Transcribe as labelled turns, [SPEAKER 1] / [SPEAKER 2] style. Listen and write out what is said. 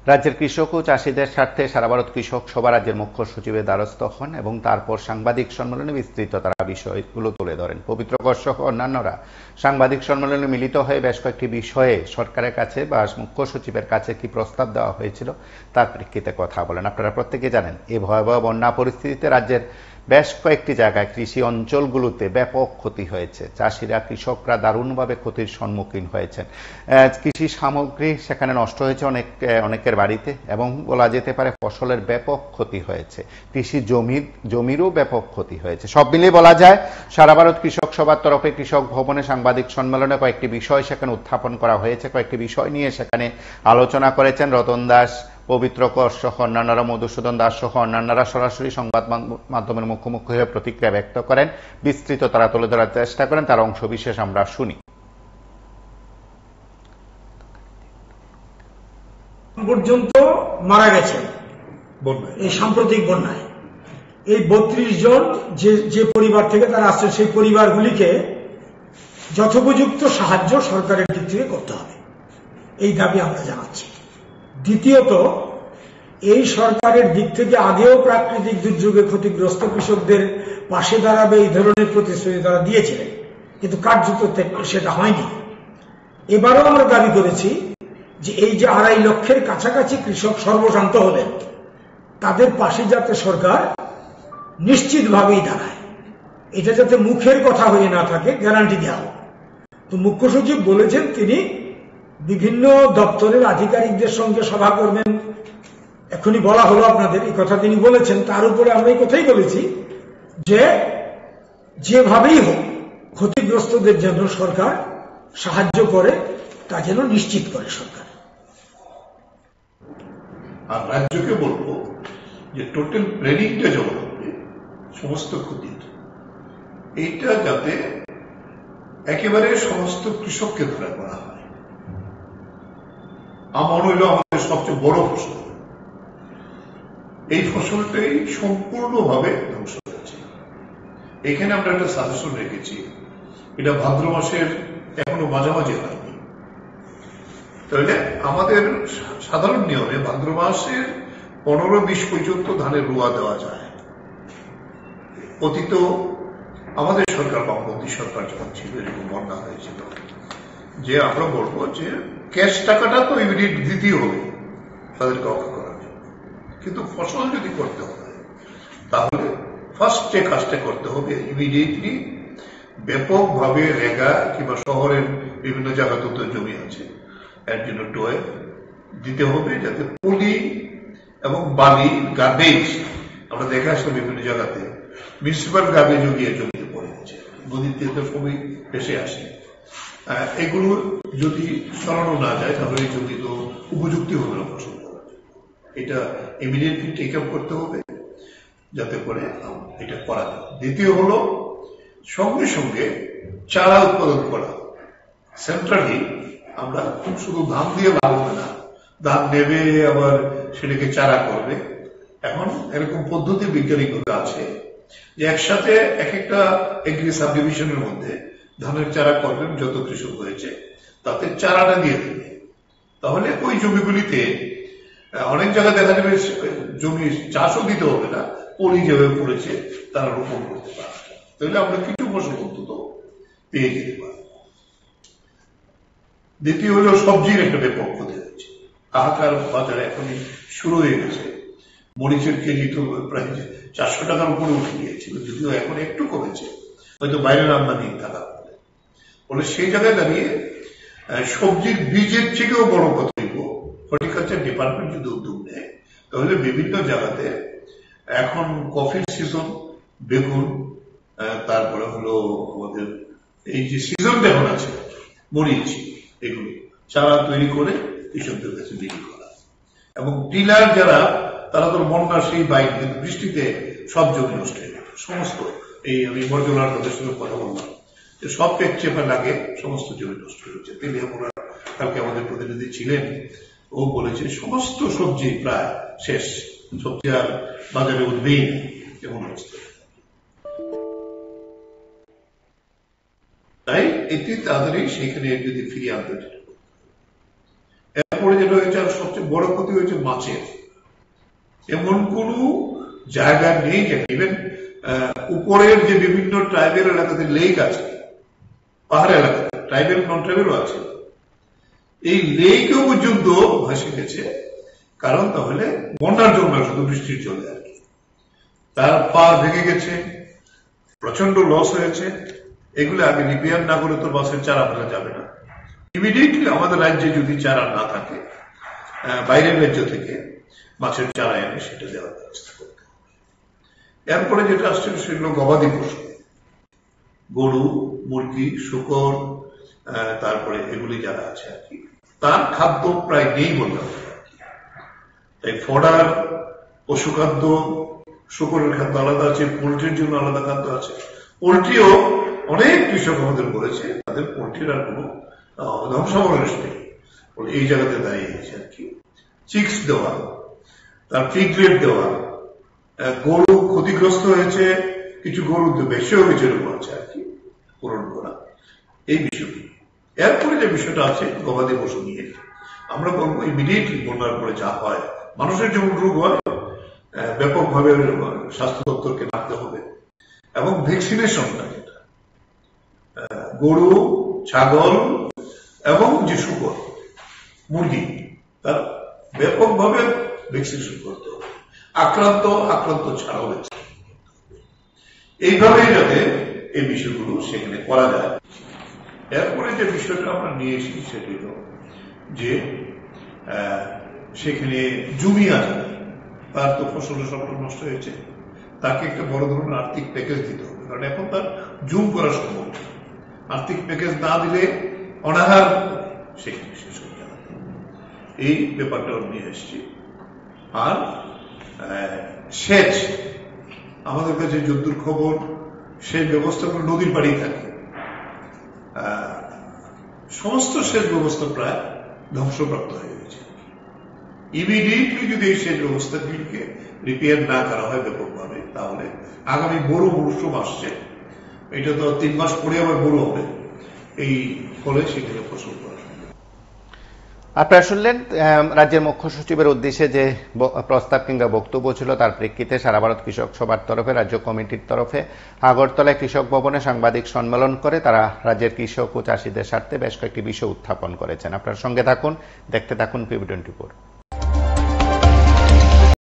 [SPEAKER 1] রাজ্যের কৃষক ও চাষীদের স্বার্থে সারা ভারত কৃষক সভা রাজ্যের মুখ্য সচিবের দ্বারস্থ হন এবং তারপর সাংবাদিক সম্মেলনে বিস্তৃত তারা বিষয়গুলো তুলে ধরেন। পবিত্র কর সহ অন্যান্যরা সাংবাদিক সম্মেলনে মিলিত হয়ে বেশ কয়েকটি বিষয়ে সরকারের কাছে বা মুখ্য সচিবের কাছে কি প্রস্তাব দেওয়া হয়েছিল তার প্রেক্ষিতে কথা বলেন। আপনারা প্রত্যেকে জানেন, এই ভয়াবহ বন্যা পরিস্থিতিতে রাজ্যের বেশ কয়েকটি জায়গায় কৃষি অঞ্চলগুলোতে ব্যাপক ক্ষতি হয়েছে। চাষিরা, কৃষকরা দারুণভাবে ক্ষতির সম্মুখীন হয়েছেন। কৃষি সামগ্রী সেখানে নষ্ট হয়েছে অনেকের বাড়িতে, এবং বলা যেতে পারে ফসলের ব্যাপক ক্ষতি হয়েছে, কৃষি জমিরও ব্যাপক ক্ষতি হয়েছে। সব মিলিয়ে বলা যায় সারা ভারত কৃষক সভার তরফে কৃষক ভবনে সাংবাদিক সম্মেলনে কয়েকটি বিষয় সেখানে উত্থাপন করা হয়েছে। কয়েকটি বিষয় নিয়ে সেখানে আলোচনা করেছেন রতন দাস, পবিত্র কর সহ অন্যান্যরা, মধুসূদন দাস সহ অন্যান্যরা সরাসরি সংবাদ মাধ্যমের মুখোমুখি হয়ে প্রতিক্রিয়া ব্যক্ত করেন, বিস্তৃত তারা তুলে ধরার চেষ্টা করেন। তার অংশ বিশেষ আমরা শুনি।
[SPEAKER 2] পর্যন্ত মারা গেছেন এই সাম্প্রতিক বন্যায়। এই 32 জন যে পরিবার থেকে তারা আসছে, সেই পরিবারগুলিকে যথোপযুক্ত সাহায্য সরকারের দিক থেকে করতে হবে, এই দাবি আমরা জানাচ্ছি। দ্বিতীয়ত, এই সরকারের দিক থেকে আগেও প্রাকৃতিক দুর্যোগে ক্ষতিগ্রস্ত কৃষকদের পাশে দাঁড়াবে এই ধরনের প্রতিশ্রুতি তারা দিয়েছিলেন, কিন্তু কার্যত সেটা হয়নি। এবারও আমরা দাবি করেছি যে এই যে 2.5 লক্ষের কাছাকাছি কৃষক সর্বশান্ত হলেন, তাদের পাশে যাতে সরকার নিশ্চিতভাবেই দাঁড়ায়, এটা যাতে মুখের কথা হয়ে না থাকে, গ্যারান্টি দেওয়া হোক। তো মুখ্য সচিব বলেছেন তিনি বিভিন্ন দপ্তরের আধিকারিকদের সঙ্গে সভা করবেন। এখনই বলা হলো আপনাদের, এই কথা তিনি বলেছেন। তার উপরে আমরা এই কথাই বলেছি যে যেভাবেই হোক ক্ষতিগ্রস্তদের জন্য সরকার সাহায্য করে, তা যেন নিশ্চিত করে সরকার।
[SPEAKER 3] আর রাজ্যকে বলবো যে টোটাল প্ল্যানিংটা যেমন হবে সমস্ত ক্ষতির, এইটা যাতে একেবারে সমস্ত কৃষককে ধরে করা হয়। আমন হইল আমাদের সবচেয়ে বড় ফসল, এই ফসলটাই সম্পূর্ণভাবে ধ্বংস হয়েছে। এখানে আমরা একটা সাজেশন রেখেছি, এটা ভাদ্র মাসের এখনো মাঝামাঝি হয়নি, তাহলে আমাদের সাধারণ নিয়মে ভাদ্র মাসের 15-20 পর্যন্ত ধানের রোয়া দেওয়া যায়। অতীত আমাদের সরকার, বামপন্থী সরকার যখন ছিল, এরকম বন্যা হয়েছিল যে আমরা বলবো যে ক্যাশ টাকাটা তো ইমিডিয়েট দিতেই হবে তাদেরকে রক্ষা করার জন্য, কিন্তু ফসল যদি করতে হয় তাহলে ফার্স্ট যে কাজটা করতে হবে ইমিডিয়েটলি ব্যাপকভাবে রেগা কিংবা শহরের বিভিন্ন জায়গাতে তো জমি আছে, এর জন্য টোয়ে দিতে হবে, যাতে পলি এবং বালি গার্বেজ, আমরা দেখে আসলাম বিভিন্ন জায়গাতে মিউনিসিপাল গার্বেজ গিয়ে জমিতে পড়ে গেছে, নদীতে তো সবই ভেসে আসে। এগুলো যদি সরানো না যায় তাহলে এই জমি তো উপযুক্ত হবে না ফসল করার জন্য। এটা ইমিডিয়েটলি টেক আপ করতে হবে যাতে করে এটা করা যায়। দ্বিতীয় হলো সঙ্গে সঙ্গে চারা উৎপাদন করা। সেন্ট্রালি আমরা শুধু ধান দিয়ে লাভ হবে না, ধান নেবে আবার সেটাকে চারা করবে। এখন এরকম পদ্ধতি বৈজ্ঞানিকতা আছে যে একসাথে এক একটা এগ্রি সাব ডিভিশনের মধ্যে ধানের চারা করবেন, যত কৃষক হয়েছে তাতে চারাটা দিয়ে দেবে। তাহলে ওই জমিগুলিতে অনেক জায়গায় দেখা যাবে জমি চাষও দিতে হবে না, পলি যেভাবে পড়েছে তারা রোপণ করতে পারবে। তাহলে আমরা কিছু ফসল অন্তত পেয়ে যেতে পারবো। দ্বিতীয় হলো সবজির একটা ব্যাপক ক্ষতি হয়েছে, হাহাকার বাজারে এখনই শুরু হয়ে গেছে। মরিচের কেজি তো প্রায় 400 টাকার উপরে উঠে গিয়েছিল, যদিও এখন একটু কমেছে, হয়তো বাইরের আমদানি থাকার ফলে সেই জায়গায় দাঁড়িয়ে সবজির বীজের থেকেও বড় কথা হইব হর্টিকালচার ডিপার্টমেন্ট যদি উদ্যোগ নেয়, তাহলে বিভিন্ন জায়গাতে এখন কফির সিজন, বেগুন, তারপরে হলো আমাদের এই যে সিজন এখন আছে মরিচ, এগুলো চারা তৈরি করে কৃষকদের কাছে বিক্রি করা। এবং টিলার যারা, তারা তো বন্যা সেই বাইক, কিন্তু বৃষ্টিতে সব জমি নষ্ট হয়ে গেল সমস্ত। এই আমি মর্জনার তাদের সঙ্গে কথা বললাম যে সব পেট চেপে লাগে, সমস্ত জমি নষ্ট হয়েছে। তেলিয়ামুড়া কালকে আমাদের প্রতিনিধি ছিলেন, ও বলেছে সমস্ত সবজি প্রায় শেষ, সবজি আর বাজারে উঠবেই না, এমন অবস্থা। তাই এটি তাড়াতাড়ি সেখানে যদি ফিরিয়ে আনতে, এরপরে যেটা হয়েছে আর সবচেয়ে সবচেয়ে বড় ক্ষতি হয়েছে মাছের। এমন কোন জায়গা নেই যে ইভেন উপরের যে বিভিন্ন ট্রাইবেল এলাকাতে লেক আছে, পাহাড় এলাকাতে ট্রাইবেল নন ট্রাইবেলও আছে, এই লেকেও পর্যন্ত ভাসে গেছে। কারণ তাহলে বন্যার জন্য শুধু বৃষ্টির জন্য আর কি তার পার ভেঙে গেছে, প্রচন্ড লস হয়েছে। এগুলো আগে রিপেয়ার না করে তো মাছের চারা ফেলা যাবে না। ইমিডিয়েটলি আমাদের রাজ্যে যদি চারা না থাকে, বাইরের রাজ্য থেকে মাছের চারা এনে সেটা দেওয়ার ব্যবস্থা করতে হবে। এরপরে যেটা আসছে সেগুলো গবাদি পশু, গরু, মুরগি, শূকর, তারপরে এগুলি যারা আছে আর কি, তার খাদ্য প্রায় নেই বলতে হবে। তাই ফডার, পশু খাদ্য, শূকরের খাদ্য আলাদা আছে, পোল্ট্রির জন্য আলাদা খাদ্য আছে। পোল্ট্রিও অনেক কৃষক আমাদের বলেছে তাদের পোল্ট্রির আর কোনো ধ্বংসাবশেষ নেই, এই জায়গাতে দাঁড়িয়ে গেছে আর কি। চিক্স দেওয়া, তার পিগলেট দেওয়া, গরু ক্ষতিগ্রস্ত হয়েছে, কিছু গরু বেশিও কিছু আছে আর কি পূরণ করা, এই বিষয়টি। এরপরে যে বিষয়টা আছে গবাদি পশু নিয়ে, আমরা বলবো ইমিডিয়েটলি বন্যার পরে যা হয়, মানুষের যেমন রোগ হয় ব্যাপকভাবে স্বাস্থ্য দপ্তরকে রাখতে হবে। এবং ভ্যাকসিনেশনটা যেটা গরু, ছাগল এবং যে শূকর, মুরগি, তার ব্যাপকভাবে ভ্যাকসিনেশন করতে হবে। আক্রান্ত ছাড়াও এইভাবেই যাতে এই বিষয়গুলো সেখানে করা যায়। এরপরে যে বিষয়টা আমরা নিয়ে এসেছি সেটি হল যে সেখানে জমি আছে, তার তো ফসলের সব নষ্ট হয়েছে, তাকে একটা বড় ধরনের আর্থিক প্যাকেজ দিতে হবে। কারণ এখন তার জুম করা সম্ভব, আর্থিক প্যাকেজ না দিলে অনাহার সেখানে শেষ হয়ে যাবে। এই ব্যাপারটাও নিয়ে এসেছি। আর সেচ, আমাদের কাছে যদ্দূর খবর সেচ ব্যবস্থাগুলো নদীর পাড়েই থাকে, সমস্ত সেচ ব্যবস্থা প্রায় ধ্বংসপ্রাপ্ত হয়ে গেছে। ইমিডিয়েটলি যদি এই সেচ ব্যবস্থাগুলিকে রিপেয়ার না করা হয় ব্যাপকভাবে, তাহলে আগামী বড় মৌসুম আসছে, এটা তো 3 মাস পরে আবার বড় হবে, এই ফলে সেখানে ফসল করা।
[SPEAKER 1] আপনারা শুনলেন রাজ্যের মুখ্য সচিবের উদ্দেশ্যে যে প্রস্তাব কিংবা বক্তব্য ছিল, তার প্রেক্ষিতে সারা ভারত কৃষক সভার তরফে, রাজ্য কমিটির তরফে আগরতলায় কৃষক ভবনে সাংবাদিক সম্মেলন করে তারা রাজ্যের কৃষক ও চাষীদের স্বার্থে বেশ কয়েকটি বিষয় উত্থাপন করেছেন। আপনার সঙ্গে থাকুন, দেখতে থাকুন PB24।